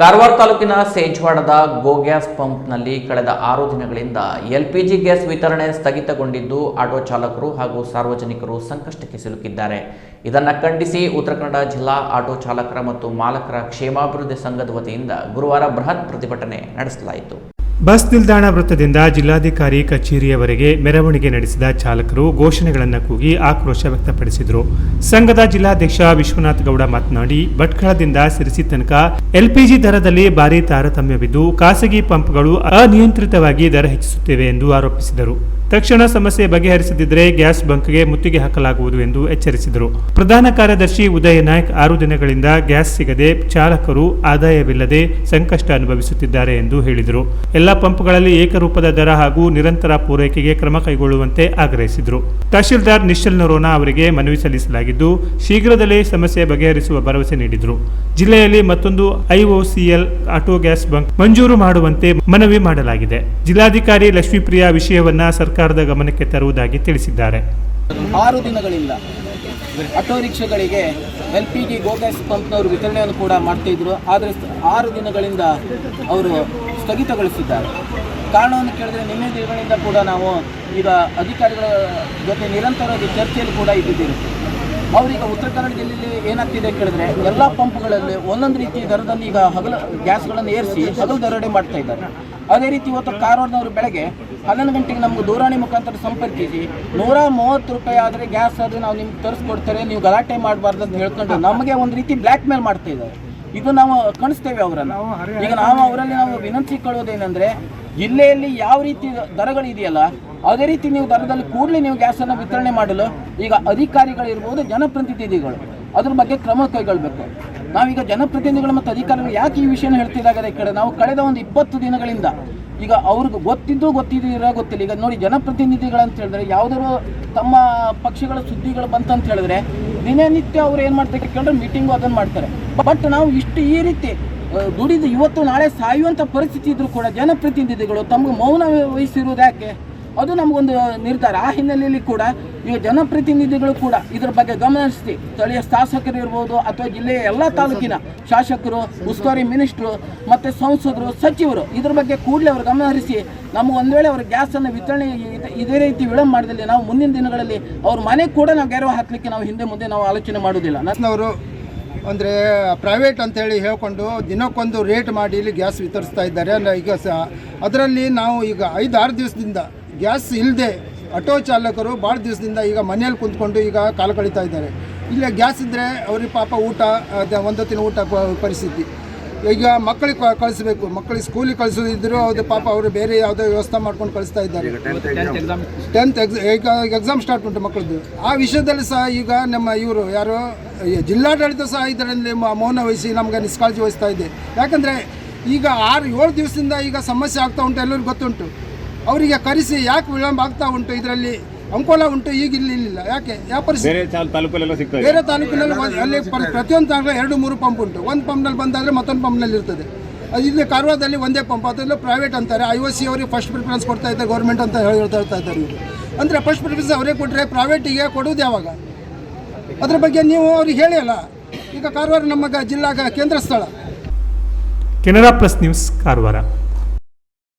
ಕಾರವಾರ ತಾಲೂಕಿನ ಸೇಜ್ವಾಡದ ಗೋ ಗ್ಯಾಸ್ ಪಂಪ್ನಲ್ಲಿ ಕಳೆದ 6 ದಿನಗಳಿಂದ ಎಲ್ಪಿಜಿ ಗ್ಯಾಸ್ ವಿತರಣೆ ಸ್ಥಗಿತಗೊಂಡಿದ್ದು ಆಟೋ ಚಾಲಕರು ಹಾಗೂ ಸಾರ್ವಜನಿಕರು ಸಂಕಷ್ಟಕ್ಕೆ ಸಿಲುಕಿದ್ದಾರೆ. ಇದನ್ನು ಖಂಡಿಸಿ ಉತ್ತರ ಕನ್ನಡ ಜಿಲ್ಲಾ ಆಟೋ ಚಾಲಕರ ಮತ್ತು ಮಾಲಕರ ಕ್ಷೇಮಾಭಿವೃದ್ಧಿ ಸಂಘದ ವತಿಯಿಂದ ಗುರುವಾರ ಬೃಹತ್ ಪ್ರತಿಭಟನೆ ನಡೆಸಲಾಯಿತು. ಬಸ್ ನಿಲ್ದಾಣ ವೃತ್ತದಿಂದ ಜಿಲ್ಲಾಧಿಕಾರಿ ಕಚೇರಿಯವರೆಗೆ ಮೆರವಣಿಗೆ ನಡೆಸಿದ ಚಾಲಕರು ಘೋಷಣೆಗಳನ್ನು ಕೂಗಿ ಆಕ್ರೋಶ ವ್ಯಕ್ತಪಡಿಸಿದರು. ಸಂಘದ ಜಿಲ್ಲಾಧ್ಯಕ್ಷ ವಿಶ್ವನಾಥ್ ಗೌಡ ಮಾತನಾಡಿ, ಭಟ್ಕಳದಿಂದ ಸಿರಿಸಿ ತನಕ ಎಲ್ಪಿಜಿ ದರದಲ್ಲಿ ಭಾರಿ ತಾರತಮ್ಯವಿದ್ದು ಖಾಸಗಿ ಪಂಪ್ಗಳು ಅನಿಯಂತ್ರಿತವಾಗಿ ದರ ಹೆಚ್ಚಿಸುತ್ತಿವೆ ಎಂದು ಆರೋಪಿಸಿದರು. ತಕ್ಷಣ ಸಮಸ್ಯೆ ಬಗೆಹರಿಸದಿದ್ದರೆ ಗ್ಯಾಸ್ ಬಂಕ್ಗೆ ಮುತ್ತಿಗೆ ಹಾಕಲಾಗುವುದು ಎಂದು ಎಚ್ಚರಿಸಿದರು. ಪ್ರಧಾನ ಕಾರ್ಯದರ್ಶಿ ಉದಯ ನಾಯ್ಕ್ 6 ದಿನಗಳಿಂದ ಗ್ಯಾಸ್ ಸಿಗದೆ ಚಾಲಕರು ಆದಾಯವಿಲ್ಲದೆ ಸಂಕಷ್ಟ ಅನುಭವಿಸುತ್ತಿದ್ದಾರೆ ಎಂದು ಹೇಳಿದರು. ಎಲ್ಲ ಪಂಪ್ಗಳಲ್ಲಿ ಏಕರೂಪದ ದರ ಹಾಗೂ ನಿರಂತರ ಪೂರೈಕೆಗೆ ಕ್ರಮ ಕೈಗೊಳ್ಳುವಂತೆ ಆಗ್ರಹಿಸಿದರು. ತಹಶೀಲ್ದಾರ್ ನಿಶ್ಚಲ್ ನರೋನಾ ಅವರಿಗೆ ಮನವಿ ಸಲ್ಲಿಸಲಾಗಿದ್ದು ಶೀಘ್ರದಲ್ಲೇ ಸಮಸ್ಯೆ ಬಗೆಹರಿಸುವ ಭರವಸೆ ನೀಡಿದರು. ಜಿಲ್ಲೆಯಲ್ಲಿ ಮತ್ತೊಂದು ಐಒಸಿಎಲ್ ಆಟೋ ಗ್ಯಾಸ್ ಬಂಕ್ ಮಂಜೂರು ಮಾಡುವಂತೆ ಮನವಿ ಮಾಡಲಾಗಿದೆ. ಜಿಲ್ಲಾಧಿಕಾರಿ ಲಕ್ಷ್ಮೀಪ್ರಿಯಾ ವಿಷಯವನ್ನ ಸರ್ಕಾರದ ಗಮನಕ್ಕೆ ತರುವುದಾಗಿ ತಿಳಿಸಿದ್ದಾರೆ. 6 ದಿನಗಳಿಂದ ಆಟೋ ರಿಕ್ಷಾಗಳಿಗೆ ಎಲ್ಪಿಜಿ ಗೋ ಗ್ಯಾಸ್ ಪಂಪ್ನವರು ವಿತರಣೆಯನ್ನು ಕೂಡ ಮಾಡ್ತಾಯಿದ್ರು. ಆದರೆ 6 ದಿನಗಳಿಂದ ಅವರು ಸ್ಥಗಿತಗೊಳಿಸಿದ್ದಾರೆ. ಕಾರಣವನ್ನು ಕೇಳಿದ್ರೆ ನಿನ್ನೆ ದಿನಗಳಿಂದ ಕೂಡ ನಾವು ಈಗ ಅಧಿಕಾರಿಗಳ ಜೊತೆ ನಿರಂತರವಾಗಿ ಚರ್ಚೆಯಲ್ಲಿ ಕೂಡ ಇದ್ದಿದ್ದೀವಿ. ಅವರೀಗ ಉತ್ತರ ಕನ್ನಡ ಜಿಲ್ಲೆಯಲ್ಲಿ ಏನಾಗ್ತಿದೆ ಕೇಳಿದ್ರೆ ಎಲ್ಲ ಪಂಪ್ಗಳಲ್ಲಿ ಒಂದೊಂದು ರೀತಿ ದರದಲ್ಲಿ ಈಗ ಹಗಲು ಗ್ಯಾಸ್ಗಳನ್ನು ಏರಿಸಿ ಹಗಲು ದರೋಡೆ ಮಾಡ್ತಾ ಇದ್ದಾರೆ. ಅದೇ ರೀತಿ ಇವತ್ತು ಕಾರವಾರದವರು ಬೆಳಗ್ಗೆ 11 ಗಂಟೆಗೆ ನಮ್ಗೆ ದೂರವಾಣಿ ಮುಖಾಂತರ ಸಂಪರ್ಕಿಸಿ 130 ರೂಪಾಯಿ ಆದರೆ ಗ್ಯಾಸ್ ಆದರೆ ನಾವು ನಿಮ್ಗೆ ತರಿಸ್ಕೊಡ್ತಾರೆ, ನೀವು ಗಲಾಟೆ ಮಾಡಬಾರ್ದು ಅಂತ ಹೇಳ್ಕೊಂಡು ನಮಗೆ ಒಂದು ರೀತಿ ಬ್ಲ್ಯಾಕ್ ಮೇಲ್ ಮಾಡ್ತಾ ಇದ್ದಾರೆ. ಇದು ನಾವು ಕಾಣಿಸ್ತೇವೆ ಅವರನ್ನು. ಈಗ ನಾವು ಅವರಲ್ಲಿ ವಿನಂತಿ ಕೊಳ್ಳೋದೇನೆಂದರೆ, ಜಿಲ್ಲೆಯಲ್ಲಿ ಯಾವ ರೀತಿ ದರಗಳಿದೆಯಲ್ಲ ಅದೇ ರೀತಿ ನೀವು ದರದಲ್ಲಿ ಕೂಡಲೇ ನೀವು ಗ್ಯಾಸನ್ನು ವಿತರಣೆ ಮಾಡಲು ಈಗ ಅಧಿಕಾರಿಗಳಿರ್ಬೋದು, ಜನಪ್ರತಿನಿಧಿಗಳು ಅದ್ರ ಬಗ್ಗೆ ಕ್ರಮ ಕೈಗೊಳ್ಳಬೇಕು. ನಾವೀಗ ಜನಪ್ರತಿನಿಧಿಗಳು ಮತ್ತು ಅಧಿಕಾರಿಗಳು ಯಾಕೆ ಈ ವಿಷಯನ ಹೇಳ್ತಿದ್ದಾರೆ ಈ ಕಡೆ, ನಾವು ಕಳೆದ ಒಂದು 20 ದಿನಗಳಿಂದ ಈಗ ಅವ್ರಿಗೆ ಗೊತ್ತಿದ್ದೀರಾ ಗೊತ್ತಿಲ್ಲ. ಈಗ ನೋಡಿ, ಜನಪ್ರತಿನಿಧಿಗಳಂತ ಹೇಳಿದ್ರೆ ಯಾವುದಾದ್ರು ತಮ್ಮ ಪಕ್ಷಗಳ ಸುದ್ದಿಗಳು ಬಂತಂತ ಹೇಳಿದ್ರೆ ದಿನನಿತ್ಯ ಅವ್ರು ಏನು ಮಾಡ್ತಾರೆ ಕೇಳಿದ್ರೆ ಮೀಟಿಂಗು ಅದನ್ನು ಮಾಡ್ತಾರೆ. ಬಟ್ ನಾವು ಈ ರೀತಿ ದುಡಿದು ಇವತ್ತು ನಾಳೆ ಸಾಯುವಂಥ ಪರಿಸ್ಥಿತಿ ಇದ್ರೂ ಕೂಡ ಜನಪ್ರತಿನಿಧಿಗಳು ತಮಗೆ ಮೌನ ವಹಿಸಿರುವುದು ಯಾಕೆ? ಅದು ನಮಗೊಂದು ನಿರ್ಧಾರ. ಆ ಹಿನ್ನೆಲೆಯಲ್ಲಿ ಕೂಡ ಈಗ ಜನಪ್ರತಿನಿಧಿಗಳು ಕೂಡ ಇದರ ಬಗ್ಗೆ ಗಮನಿಸಿ ಸ್ಥಳೀಯ ಶಾಸಕರು ಇರ್ಬೋದು ಅಥವಾ ಜಿಲ್ಲೆಯ ಎಲ್ಲ ತಾಲೂಕಿನ ಶಾಸಕರು, ಉಸ್ತುವಾರಿ ಮಿನಿಸ್ಟ್ರು ಮತ್ತು ಸಂಸದರು, ಸಚಿವರು ಇದ್ರ ಬಗ್ಗೆ ಕೂಡಲೇ ಅವರು ಗಮನ ಹರಿಸಿ ನಮಗೆ ಒಂದು ವೇಳೆ ಅವ್ರ ಗ್ಯಾಸನ್ನು ವಿತರಣೆ ಇದೇ ರೀತಿ ವಿಳಂಬ ಮಾಡಿದಲ್ಲಿ ನಾವು ಮುಂದಿನ ದಿನಗಳಲ್ಲಿ ಅವ್ರ ಮನೆಗೆ ಕೂಡ ನಾವು ಗೆರವು ಹಾಕಲಿಕ್ಕೆ ನಾವು ಹಿಂದೆ ಮುಂದೆ ನಾವು ಆಲೋಚನೆ ಮಾಡೋದಿಲ್ಲ. ಅವರು ಅಂದರೆ ಪ್ರೈವೇಟ್ ಅಂತೇಳಿ ಹೇಳ್ಕೊಂಡು ದಿನಕ್ಕೊಂದು ರೇಟ್ ಮಾಡಿ ಇಲ್ಲಿ ಗ್ಯಾಸ್ ವಿತರಿಸ್ತಾ ಇದ್ದಾರೆ. ಈಗ ಅದರಲ್ಲಿ ನಾವು ಈಗ 5-6 ದಿವಸದಿಂದ ಗ್ಯಾಸ್ ಇಲ್ಲದೆ ಆಟೋ ಚಾಲಕರು ಭಾಳ ದಿವಸದಿಂದ ಈಗ ಮನೆಯಲ್ಲಿ ಕುಂತ್ಕೊಂಡು ಈಗ ಕಾಲ ಕಳೀತಾ ಇದ್ದಾರೆ. ಇಲ್ಲ ಗ್ಯಾಸ್ ಇದ್ದರೆ ಅವ್ರಿಗೆ ಪಾಪ ಊಟ ಒಂದೊತ್ತಿನ ಊಟ ಪರಿಸ್ಥಿತಿ. ಈಗ ಮಕ್ಕಳಿಗೆ ಕಳಿಸ್ಬೇಕು, ಮಕ್ಕಳಿಗೆ ಸ್ಕೂಲಿಗೆ ಕಳಿಸೋದಿದ್ರು ಅದು ಪಾಪ ಅವರು ಬೇರೆ ಯಾವುದೋ ವ್ಯವಸ್ಥೆ ಮಾಡ್ಕೊಂಡು ಕಳಿಸ್ತಾ ಇದ್ದಾರೆ. 10th ಈಗ ಎಕ್ಸಾಮ್ ಸ್ಟಾರ್ಟ್ ಉಂಟು ಮಕ್ಕಳದ್ದು. ಆ ವಿಷಯದಲ್ಲಿ ಸಹ ಈಗ ನಮ್ಮ ಇವರು ಯಾರು ಜಿಲ್ಲಾಡಳಿತ ಸಹ ಇದರಲ್ಲಿ ಮೌನ ವಹಿಸಿ ನಮಗೆ ನಿಷ್ಕಾಳಜಿ ವಹಿಸ್ತಾ ಇದೆ. ಯಾಕಂದರೆ ಈಗ 6-7 ದಿವಸದಿಂದ ಈಗ ಸಮಸ್ಯೆ ಆಗ್ತಾ ಉಂಟು, ಎಲ್ಲರಿಗೂ ಗೊತ್ತುಂಟು. ಅವರಿಗೆ ಕರೆಸಿ ಯಾಕೆ ವಿಳಂಬ ಆಗ್ತಾ ಉಂಟು, ಇದರಲ್ಲಿ ಅಂಕೋಲ ಉಂಟು, ಈಗ ಇಲ್ಲಿಲ್ಲ. ಯಾಕೆ ಯಾವ ಪರಿಸ್ಥಿತಿ ಬೇರೆ ತಾಲೂಕಿನಲ್ಲಿ ಅಲ್ಲಿ ಪ್ರತಿಯೊಂದು ತಾಲೂಕು 2-3 ಪಂಪ್ ಉಂಟು. ಒಂದು ಪಂಪ್ನಲ್ಲಿ ಬಂದಾದರೆ ಮತ್ತೊಂದು ಪಂಪ್ನಲ್ಲಿ ಇರ್ತದೆ. ಅದು ಇಲ್ಲಿ ಕಾರವಾರದಲ್ಲಿ ಒಂದೇ ಪಂಪ್, ಅದರಲ್ಲೂ ಪ್ರೈವೇಟ್ ಅಂತಾರೆ. IOC ಅವರಿಗೆ ಫಸ್ಟ್ ಪ್ರಿಫರೆನ್ಸ್ ಕೊಡ್ತಾ ಇದ್ದಾರೆ, ಗೌರ್ಮೆಂಟ್ ಅಂತ ಹೇಳ್ತಾ ಇದ್ದಾರೆ ಇವರು. ಅಂದರೆ ಫಸ್ಟ್ ಪ್ರಿಫರೆನ್ಸ್ ಅವರೇ ಕೊಟ್ಟರೆ ಪ್ರೈವೇಟಿಗೆ ಕೊಡೋದು ಯಾವಾಗ? ಅದ್ರ ಬಗ್ಗೆ ನೀವು ಅವ್ರಿಗೆ ಹೇಳಿ ಅಲ್ಲ. ಈಗ ಕಾರವಾರ ನಮ್ಮ ಜಿಲ್ಲಾ ಕೇಂದ್ರ ಸ್ಥಳ. Canara plus news, Karwar.